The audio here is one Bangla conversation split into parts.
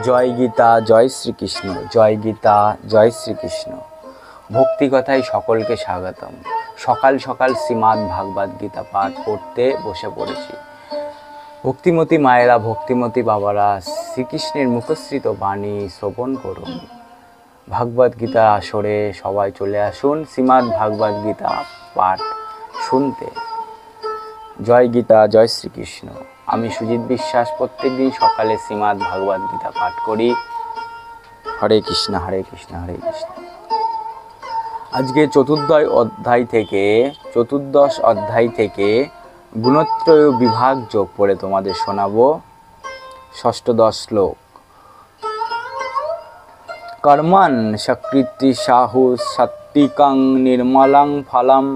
জয় গীতা, জয় শ্রীকৃষ্ণ। জয় গীতা, জয় শ্রীকৃষ্ণ। ভক্তি কথায় সকলকে স্বাগতম। সকাল সকাল শ্রীমদ্ ভাগবত গীতা পাঠ করতে বসে পড়েছি। ভক্তিমতী মায়েরা, ভক্তিমতী বাবারা, শ্রীকৃষ্ণের মুখশ্রিত বাণী শ্রবণ করুন। ভাগবত গীতা আসরে সবাই চলে আসুন শ্রীমদ্ ভাগবত গীতা পাঠ শুনতে। জয় গীতা, জয় শ্রীকৃষ্ণ। আমি সুজিত বিশ্বাস প্রত্যেকদিন সকালে শ্রীমদ্ ভাগবত গীতা পাঠ করি। হরে কৃষ্ণ, হরে কৃষ্ণ, হরে কৃষ্ণ। আজকে চতুর্দশ অধ্যায় থেকে গুণত্রয় বিভাগ যোগ পড়ে তোমাদের শোনাবো। ষষ্ঠদশ শ্লোক। কর্মণ সকৃতি সাহু সাত্বিকং নির্মলং ফলম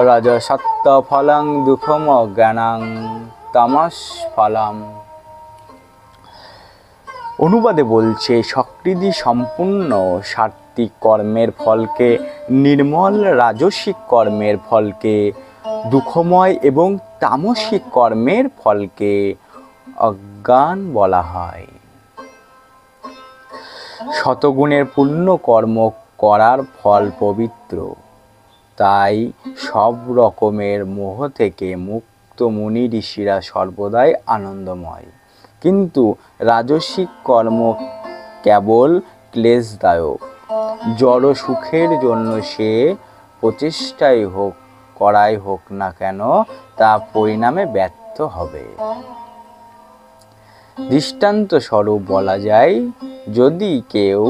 রজসত্ব ফলং দুঃখম জ্ঞানং তামস ফলম। অনুবাদে বলছে, সকৃতি সম্পূর্ণ সাত্বিক কর্মের ফলকে নির্মল রাজসিক কর্মের ফলকে দুঃখময় এবং তামসিক কর্মের ফলকে অজ্ঞান বলা হয়। শতগুণের পুণ্য কর্ম করার ফল পবিত্র, তাই সব রকমের মোহ থেকে মুক্ত মুনি ঋষিরা সর্বদাই আনন্দময়। কিন্তু রাজসিক কর্ম কেবল ক্লেশদায়ক। জড় সুখের জন্য সে প্রচেষ্টাই করাই হোক না কেন, তা পরিণামে ব্যর্থ হবে। দৃষ্টান্ত স্বরূপ বলা যায়, যদি কেউ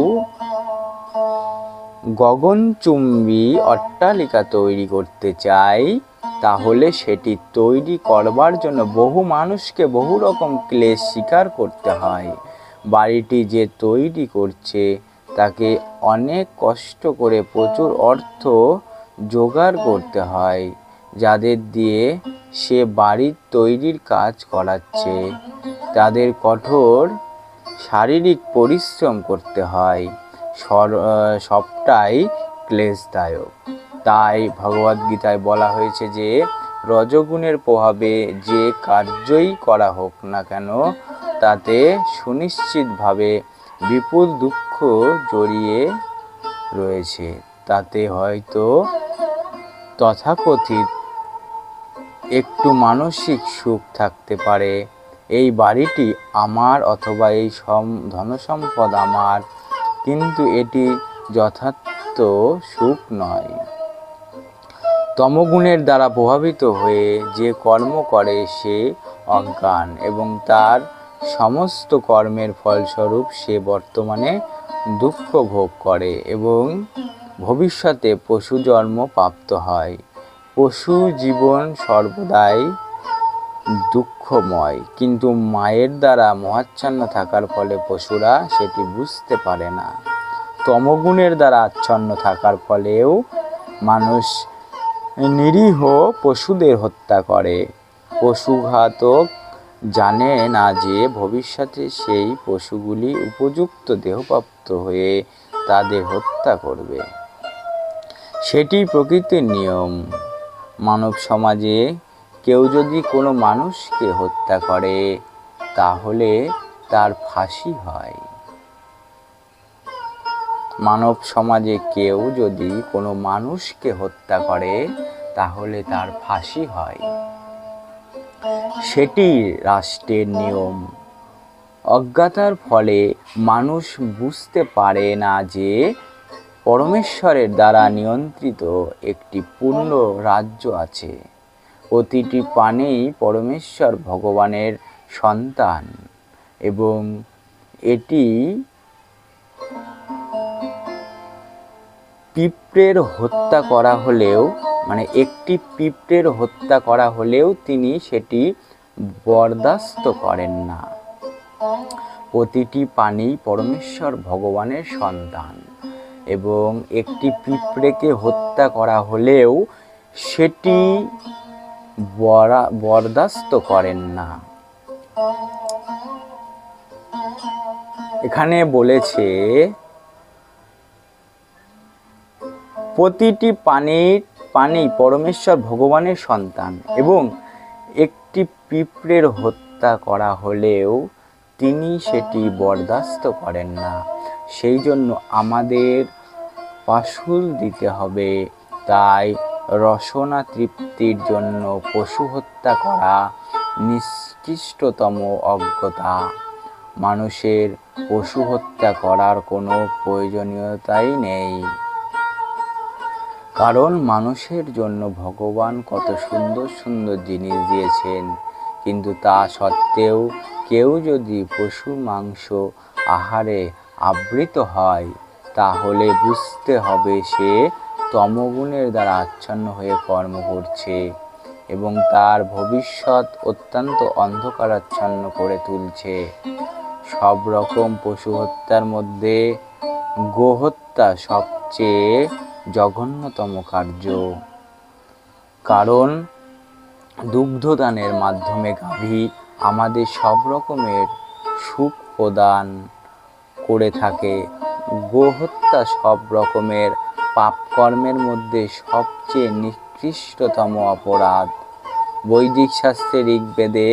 গগনচুম্বী অট্টালিকা তৈরি করতে চায়, তাহলে সেটি তৈরি করবার জন্য বহু মানুষকে বহু রকম ক্লেশ স্বীকার করতে হয়। বাড়িটি যে তৈরি করছে তাকে অনেক কষ্ট করে প্রচুর অর্থ জোগাড় করতে হয়। যাদের দিয়ে সে বাড়ির তৈরির কাজ করাচ্ছে তাদের কঠোর শারীরিক পরিশ্রম করতে হয়। সবটাই ক্লেশদায়ক। তাই ভগবদ্গীতায় বলা হয়েছে যে রজগুণের প্রভাবে যে কার্যই করা হোক না কেন, তাতে সুনিশ্চিতভাবে বিপুল দুঃখ জড়িয়ে রয়েছে। তাতে হয়তো তথাকথিত একটু মানসিক সুখ থাকতে পারে, এই বাড়িটি আমার অথবা এই ধনসম্পদ আমার, কিন্তু এটি যথার্থ সুখ নয়। তমগুণের দ্বারা প্রভাবিত হয়ে যে কর্ম করে সে অজ্ঞান, এবং তার সমস্ত কর্মের ফলস্বরূপ সে বর্তমানে দুঃখ ভোগ করে এবং ভবিষ্যতে পশু জন্ম প্রাপ্ত হয়। পশু জীবন সর্বদাই দুঃখময়, কিন্তু মায়ের দ্বারা মোহাচ্ছন্ন থাকার ফলে পশুরা সেটি বুঝতে পারে না। তমগুণের দ্বারা আচ্ছন্ন থাকার ফলেও মানুষ নিরীহ পশুদের হত্যা করে। পশুঘাতক জানে না যে ভবিষ্যতে সেই পশুগুলি উপযুক্ত দেহপ্রাপ্ত হয়ে তাদের হত্যা করবে। সেটি প্রকৃতির নিয়ম। মানব সমাজে কেউ যদি কোনো মানুষকে হত্যা করে, তাহলে তার ফাঁসি হয়। মানব সমাজে কেউ যদি কোনো মানুষকে হত্যা করে, তাহলে তার ফাঁসি হয়। সেটি রাষ্ট্রের নিয়ম। অজ্ঞতার ফলে মানুষ বুঝতে পারে না যে পরমেশ্বরের দ্বারা নিয়ন্ত্রিত একটি পূর্ণ রাজ্য আছে। প্রতিটি প্রাণী পরমেশ্বর ভগবানের সন্তান, এবং একটি পিঁপড়ের হত্যা করা হলেও তিনি সেটি বরদাস্ত করেন না। প্রতিটি প্রাণী পরমেশ্বর ভগবানের সন্তান, এবং একটি পিঁপড়েকে হত্যা করা হলেও সেটি বরদাস্ত করেন না। এখানে বলেছে, প্রতিটি প্রাণী পরমেশ্বর ভগবানের সন্তান, এবং একটি পিঁপড়ের হত্যা করা হলেও তিনি সেটি বরদাস্ত করেন না। সেই জন্য আমাদের পাশুল দিতে হবে। তাই রসনা তৃপ্তির জন্য পশু হত্যা করা নিকৃষ্টতম অজ্ঞতা। মানুষের পশু হত্যা করার কোনো প্রয়োজনীয়তাই নেই, কারণ মানুষের জন্য ভগবান কত সুন্দর সুন্দর জিনিস দিয়েছেন। কিন্তু তা সত্ত্বেও কেউ যদি পশুর মাংস আহারে আবৃত হয়, তাহলে বুঝতে হবে সে তমগুণের দ্বারা আচ্ছন্ন হয়ে কর্ম করছে এবং তার ভবিষ্যৎ অত্যন্ত অন্ধকারাচ্ছন্ন করে তুলছে। সব রকম পশু হত্যার মধ্যে গোহত্যা সবচেয়ে জঘন্যতম কার্য, কারণ দুগ্ধদানের মাধ্যমে গাভী আমাদের সব রকমের সুখ প্রদান করে থাকে। গোহত্যা সব রকমের পাপকর্মের মধ্যে সবচেয়ে নিকৃষ্টতম অপরাধ। বৈদিক শাস্ত্রে ঋগ্বেদে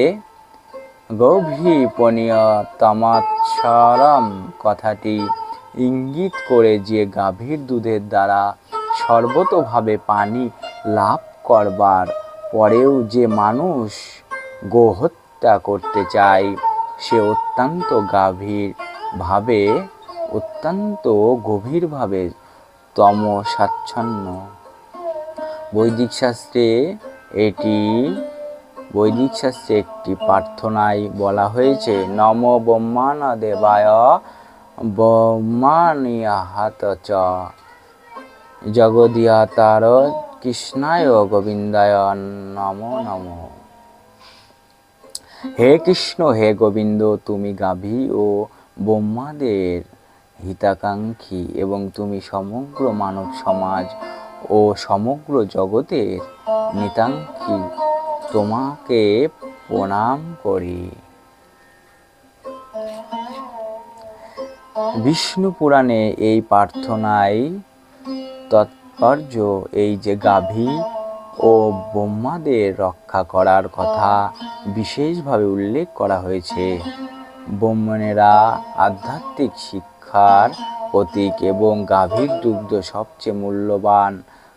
গৌভীপনীয়তমাৎসরম কথাটি ইঙ্গিত করে যে গাভীর দুধের দ্বারা সর্বতোভাবে পানি লাভ করবার পরেও যে মানুষ গোহত্যা করতে চায়, সে অত্যন্ত গভীরভাবে তমসাচ্ছন্ন। বৈদিক শাস্ত্রে একটি প্রার্থনায় বলা হয়েছে, নম ব্রহ্মাণ দেবায় ব্রহ্মাণিহাত চ জগদিয়াতার কৃষ্ণায় গোবিন্দায় নমো নমঃ। হে কৃষ্ণ, হে গোবিন্দ, তুমি গাভী ও ব্রহ্মাদের হিতাকাঙ্ক্ষী এবং তুমি সমগ্র মানব সমাজ ও সমগ্র জগতের নিতাঙ্ক্ষী। তোমাকে প্রণাম করি। বিষ্ণু পুরাণে এই প্রার্থনায় তাৎপর্য এই যে গাভী ও ব্রহ্মাদের রক্ষা করার কথা বিশেষভাবে উল্লেখ করা হয়েছে। ব্রাহ্মণেরা আধ্যাত্মিক শিক্ষার প্রতীক এবং গাভীর দুগ্ধ সবচেয়ে মূল্যবান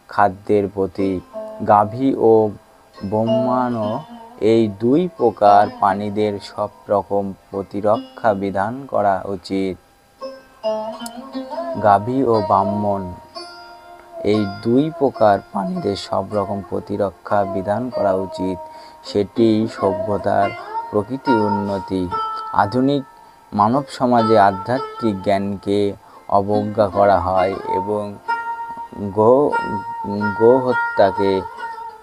খাদ্যের প্রতীক। গাভী ও ব্রাহ্মণ এই দুই প্রকার প্রাণীদের সব রকম প্রতিরক্ষা বিধান করা উচিত। গাভী ও ব্রাহ্মণ এই দুই প্রকার প্রাণীদের সব রকম প্রতিরক্ষা বিধান করা উচিত। সেটি সভ্যতার প্রকৃতি উন্নতি। আধুনিক মানব সমাজে আধ্যাত্মিক জ্ঞানকে অবজ্ঞা করা হয় এবং গোহত্যাকে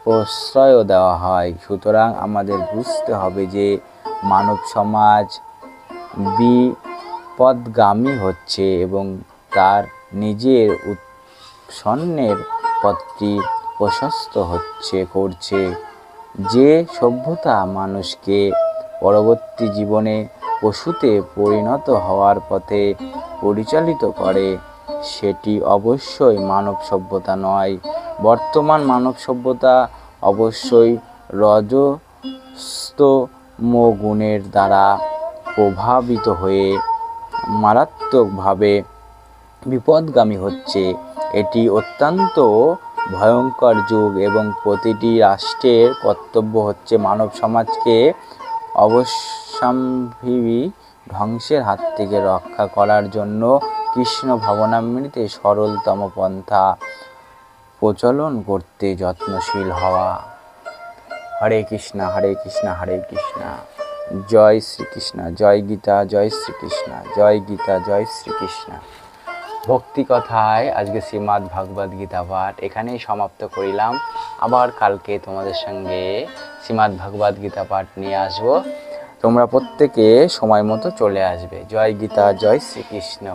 প্রশ্রয় দেওয়া হয়। সুতরাং আমাদের বুঝতে হবে যে মানব সমাজ বিপদগামী হচ্ছে এবং তার নিজের উৎসন্নের পথটি প্রশস্ত করছে। যে সভ্যতা মানুষকে পরবর্তী জীবনে পশুতে পরিণত হওয়ার পথে পরিচালিত করে, সেটি অবশ্যই মানব সভ্যতা নয়। বর্তমান মানব সভ্যতা অবশ্যই রজস্তম গুণের দ্বারা প্রভাবিত হয়ে মারাত্মকভাবে বিপদগামী হচ্ছে। এটি অত্যন্ত ভয়ঙ্কর যুগ এবং প্রতিটি রাষ্ট্রের কর্তব্য হচ্ছে মানব সমাজকে অবশ্যম্ভাবী ধ্বংসের হাত থেকে রক্ষা করার জন্য কৃষ্ণ ভাবনামৃতে সরলতম পন্থা প্রচলন করতে যত্নশীল হওয়া। হরে কৃষ্ণ হরে কৃষ্ণ হরে কৃষ্ণ। জয় শ্রীকৃষ্ণ। জয় গীতা। জয় শ্রীকৃষ্ণ। জয় গীতা। জয় শ্রীকৃষ্ণ। ভক্তি কথায় আজকে শ্রীমদ্ ভাগবত গীতা পাঠ এখানেই সমাপ্ত করিলাম। আবার কালকে তোমাদের সঙ্গে শ্রীমদ্ ভাগবত গীতা পাঠ নিয়ে আসব। তোমরা প্রত্যেকে সময় মতো চলে আসবে। জয় গীতা। জয় শ্রীকৃষ্ণ।